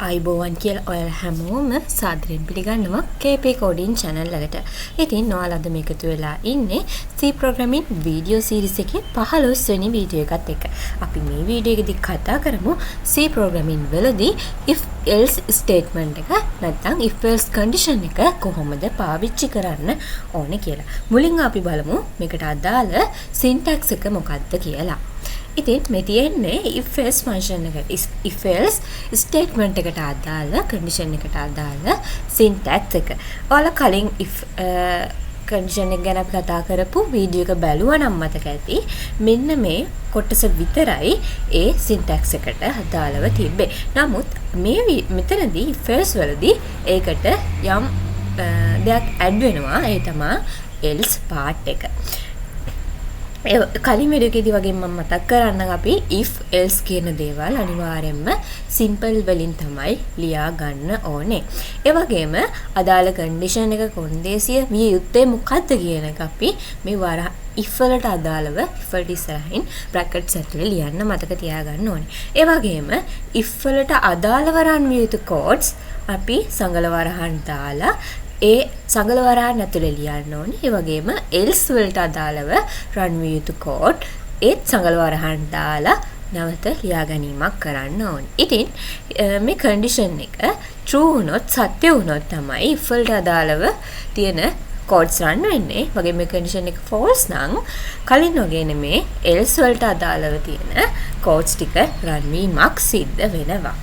අයිබෝවන් කියලා ඔයාලා හැමෝම සාදරයෙන් පිළිගන්නවා KP Coding channel එකට. ඉතින් ඔයාලා අද මේකතු වෙලා ඉන්නේ C programming video series එකේ 15 වෙනි වීඩියෝ එකත් එක්ක. අපි මේ වීඩියෝ එකේදී කතා කරමු C programming වලදී if else statement එක නැත්නම් if else condition එක කොහොමද පාවිච්චි කරන්න ඕනේ කියලා. මුලින්ම අපි බලමු මේකට අදාළ syntax එක මොකක්ද කියලා. ඉතින් මේ තියෙන්නේ if else function එක if else statement එකට අදාළ condition එකට අදාළ syntax එක. ඔයාලා කලින් if condition එක ගැන කතා කරපු වීඩියෝ එක බැලුවා නම් මතක ඇති. මෙන්න මේ කොටස විතරයි ඒ syntax එකට අදාළව තිබ්බේ. නමුත් මේ මෙතනදී if else වලදී ඒකට යම් දෙයක් add වෙනවා. ඒ තමයි else part එක. කලින් වීඩියෝ එකේදී වගේ මම මතක් කරන්නම් අපි if else කියන දේවල් අනිවාර්යයෙන්ම simple වලින් තමයි ලියා ගන්න ඕනේ. ඒ වගේම අදාළ condition එක කොන්දේසිය විය යුත්තේ මොකක්ද කියන එක අපි මේ if වලට අදාළව if වලට ඉස්සරහින් brackets ඇතුලේ ලියන්න මතක තියාගන්න ඕනේ. ඒ වගේම if වලට අදාළව run විය යුතු codes අපි සංගල වරහන් දාලා ඒ සංගල වරහන් ඇතුලේ ලියන්න ඕනේ. ඒ වගේම else වලට අදාළව run විය යුතු code ඒත් සංගල වරහන් දාලා නැවත ලියා ගැනීමක් කරන්න ඕනේ. ඉතින් මේ condition එක true වුණොත් සත්‍ය වුණොත් තමයි if වලට අදාළව තියෙන codes run වෙන්නේ. වගේ මේ condition එක false නම් කලින් වගේ නෙමේ else වලට අදාළව තියෙන codes ටික run වීමක් සිද්ධ වෙනවා.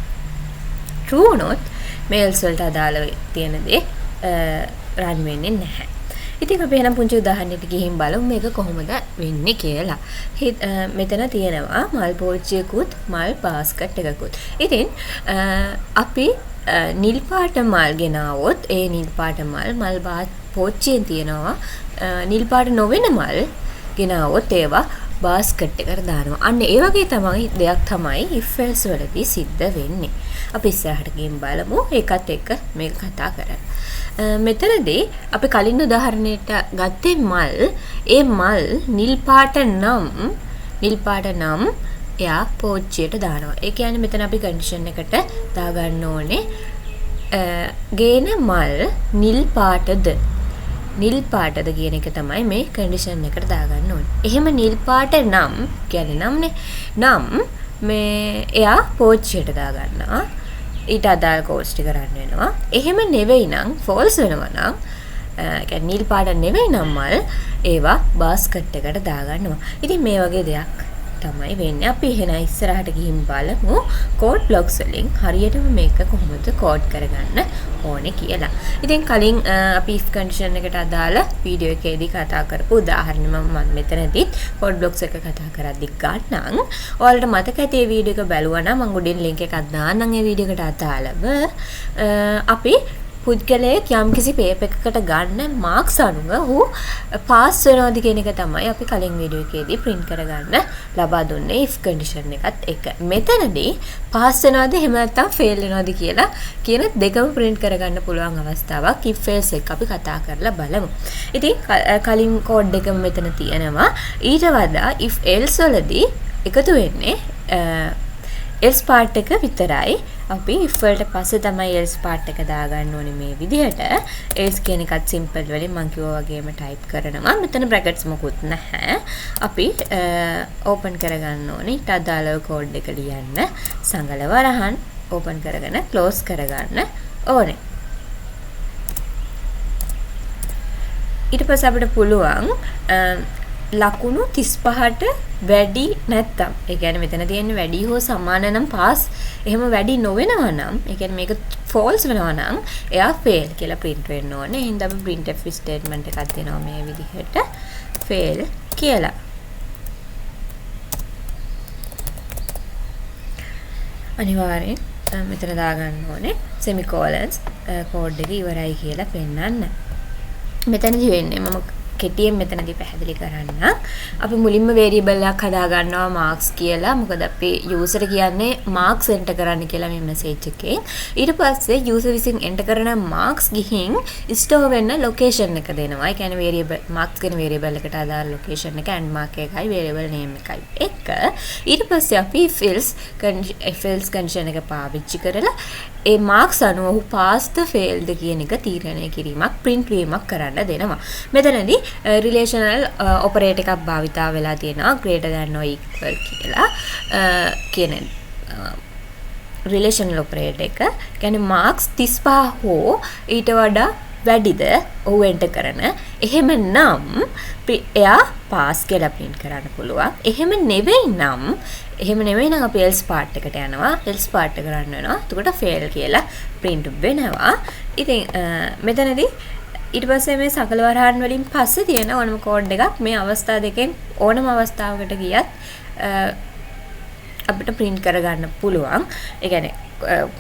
true වුණොත් මේ else වලට අදාළව තියෙන දේ රන් වෙන්නේ නැහැ. ඉතින් අපි එහෙනම් පුංචි උදාහරණයකට ගිහින් බලමු මේක කොහොමද වෙන්නේ කියලා. මෙතන තියෙනවා මල් පෝච්චියකුත් මල් බාස්කට් එකකුත්. ඉතින් අපි නිල් පාට මල් ගෙනාවොත් ඒ නිල් පාට මල් පෝච්චියෙන් තියෙනවා නිල් පාට නොවන මල් ගෙනාවොත් ඒවා බාස්කට් එකට දානවා. අන්න ඒ වගේ තමයි දෙයක් තමයි if else වලදී සිද්ධ වෙන්නේ. අපි ඉස්සරහට ගිහින් බලමු ඒකත් එක්ක මේක කතා කරමු. මෙතනදී අපි කලින් උදාහරණයට ගත්තේ මල්. ඒ මල් නිල් පාට නම් එයා පෝච්චියට දානවා. ඒ කියන්නේ මෙතන අපි කන්ඩිෂන් එකට දාගන්න ඕනේ ගේන මල් නිල් පාටද කියන එක තමයි මේ කන්ඩිෂන් එකට දාගන්න ඕනේ. එහෙම නිල් පාට නම් කියන්නේ නම්නේ. නම් මේ එයා පෝච්චියට දාගන්නවා. ඊට අදාළ codes ටික රන් වෙනවා. එහෙම නෙවෙයි නම් false වෙනවා නම් කියන්නේ නිල් පාට නෙවෙයි නම් මල් ඒවා බාස්කට් එකට දාගන්නවා. ඉතින් මේ වගේ දෙයක් තමයි වෙන්නේ. අපි එහෙනම් ඉස්සරහට ගිහින් බලමු code blocks වලින් හරියටම මේක කොහොමද code කරගන්න ඕනේ කියලා. ඉතින් කලින් අපි if condition එකට අදාළ වීඩියෝ එකේදී කතා කරපු උදාහරණ මම මෙතනදී code blocks එක කතා කරද්දි ගන්නම්. ඔයාලට මතක ඇති මේ වීඩියෝ එක බැලුවා නම් මම උඩින් link එකක් දාන්නම් ඒ වීඩියෝ එකට අදාළව. අපි පුද්ගලයෙක් යම්කිසි පේපර් එකකට ගන්න මාක්ස් අනුව ඔහු පාස් වෙනවද කියන එක තමයි අපි කලින් වීඩියෝ එකේදී print කරගන්න ලබා දුන්නේ if condition එකත් එක්ක. මෙතනදී පාස් වෙනවද එහෙම නැත්නම් fail වෙනවද කියලා කියන දෙකම print කරගන්න පුළුවන් අවස්ථාවක් if else එක අපි කතා කරලා බලමු. ඉතින් කලින් code එකම මෙතන තියෙනවා. ඊට වඩා if else වලදී එකතු වෙන්නේ else part එක විතරයි. අපි if වලට පස්සේ තමයි else part එක දාගන්න ඕනේ මේ විදිහට. else කියන එකත් simple වලින් මම කිව්වා වගේම type කරනවා. මෙතන brackets මොකුත් නැහැ. අපි open කරගන්න ඕනේ. ඊට අදාළව code එක ලියන්න. සංගල වරහන් open කරගෙන close කරගන්න ඕනේ. ඊට පස්සේ අපිට පුළුවන් ලකුණු 35ට වැඩි නැත්තම් ඒ කියන්නේ මෙතන තියෙන්නේ වැඩි හෝ සමාන නම් pass එහෙම වැඩි නොවෙනවා නම් ඒ කියන්නේ මේක false වෙනවා නම් එයා fail කියලා print වෙන්න ඕනේ. එහෙනම් අපි printf statement එකක් දෙනවා මේ විදිහට fail කියලා. අනිවාර්යෙන් මෙතන දාගන්න ඕනේ semicolons code එක ඉවරයි කියලා පෙන්නන්න. මෙතනදි වෙන්නේ මම කෙටියෙන් මෙතනදී පැහැදිලි කරන්න. අපි මුලින්ම variable එකක් හදා ගන්නවා marks කියලා. මොකද අපි user කියන්නේ marks enter කරන්න කියලා මේ message එකේ. ඊට පස්සේ user විසින් enter කරන marks ගිහින් store වෙන්න location එක දෙනවා. ඒ කියන්නේ variable marks කියන variable එකට අදාළ location එක and mark එකයි variable name එකයි එක. ඊට පස්සේ අපි if else condition එක පාවිච්චි කරලා ඒ marks අනුව ඔහු passed failed කියන එක තීරණය කිරීමක් print වීමක් කරන්න දෙනවා. මෙතනදී relational operator එකක් භාවිතා වෙලා තියෙනවා greater than or equal කියලා කියන relational operator එක. කියන්නේ marks 35 හෝ ඊට වඩා වැඩිද ඔහු enter කරන. එහෙමනම් එයා pass කියලා print කරන්න පුළුවන්. එහෙම නෙවෙයි නම් අපි else part එකට යනවා. else part එක කරන්න වෙනවා. එතකොට fail කියලා print වෙනවා. ඉතින් මෙතනදී ඊට පස්සේ මේ සකල වරහන් වලින් පස්සේ තියෙන ඕනම කෝඩ් එකක් මේ අවස්ථා දෙකෙන් ඕනම අවස්ථාවකට ගියත් අපිට print කරගන්න පුළුවන්. ඒ කියන්නේ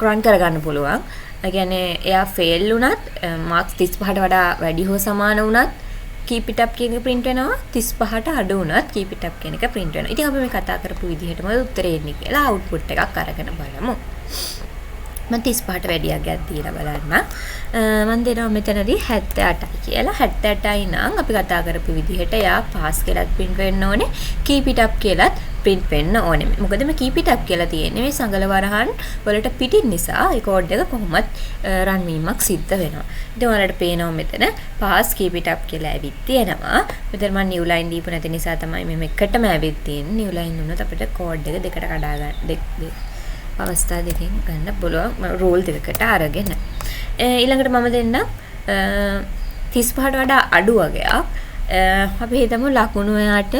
run කරගන්න පුළුවන්. ඒ කියන්නේ එයා fail වුණත් marks 35ට වඩා වැඩි හෝ සමාන වුණත් keep it up කියන එක print වෙනවා. 35ට අඩු වුණත් keep it up කියන එක print වෙනවා. ඉතින් අපි මේ කතා කරපු විදිහටම උත්තරේ එන්නේ කියලා output එකක් අරගෙන බලමු. මම 35ට වැඩියක් ගියක් දීලා බලන්න. මම දෙනවා මෙතනදී 78යි කියලා. 78යි නම් අපි කතා කරපු විදිහට යා pass කියලාත් print වෙන්න ඕනේ. keep it up කියලාත් print වෙන්න ඕනේ. මොකද මේ keep it up කියලා තියෙන්නේ මේ සංගල වරහන් වලට පිටින් නිසා ඒ කෝඩ් එක කොහොමත් run වීමක් සිද්ධ වෙනවා. ඉතින් ඔයාලට පේනවා මෙතන pass keep it up කියලා ඇවිත් තියෙනවා. මෙතන මම new line දීපු නැති නිසා තමයි මේ එකටම ඇවිත් තියෙන්නේ. new line දුන්නොත් අපිට කෝඩ් එක දෙකට කඩා ගන්න අවස්ථා දෙකකින් ගන්න පුළුවන් රූල් දෙකකට අරගෙන. ඊළඟට මම දෙන්නම් 35ට වඩා අඩු වගේක්. අපි හිතමු ලකුණු එයාට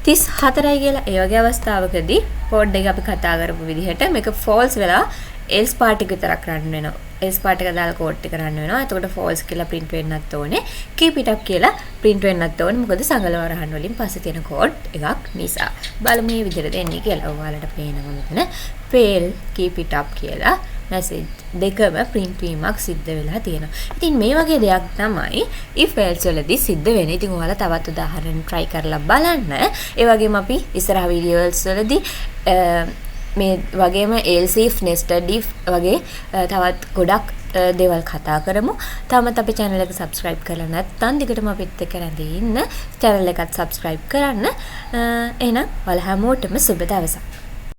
34යි කියලා. ඒ වගේ අවස්ථාවකදී කෝඩ් එක අපි කතා කරපු විදිහට මේක false වෙලා else part එක විතරක් run වෙනවා. else part එක දාලා කෝඩ් එක run වෙනවා. එතකොට false කියලා print වෙන්නත් ඕනේ. keep it up කියලා print වෙන්නත් ඕනේ. මොකද සංගල වරහන් වලින් පස්සේ තියෙන කෝඩ් එකක් නිසා. බලමු මේ විදිහට දෙන්නේ කියලා. ඔයාලට පේනවා මෙතන fail keep it up කියලා message දෙකම print වීමක් සිද්ධ වෙලා තියෙනවා. ඉතින් මේ වගේ දෙයක් තමයි if else වලදී සිද්ධ වෙන්නේ. ඉතින් ඔයාලා තවත් උදාහරණ try කරලා බලන්න. ඒ වගේම අපි ඉස්සරහ videos වලදී මේ වගේම else if nested if වගේ තවත් ගොඩක් දේවල් කතා කරමු. තාමත් අපේ channel එක subscribe කරලා නැත්නම් දිගටම අපිත් එක්ක රැඳී ඉන්න channel එකත් subscribe කරන්න. එහෙනම් ඔයාලා හැමෝටම සුබ දවසක්.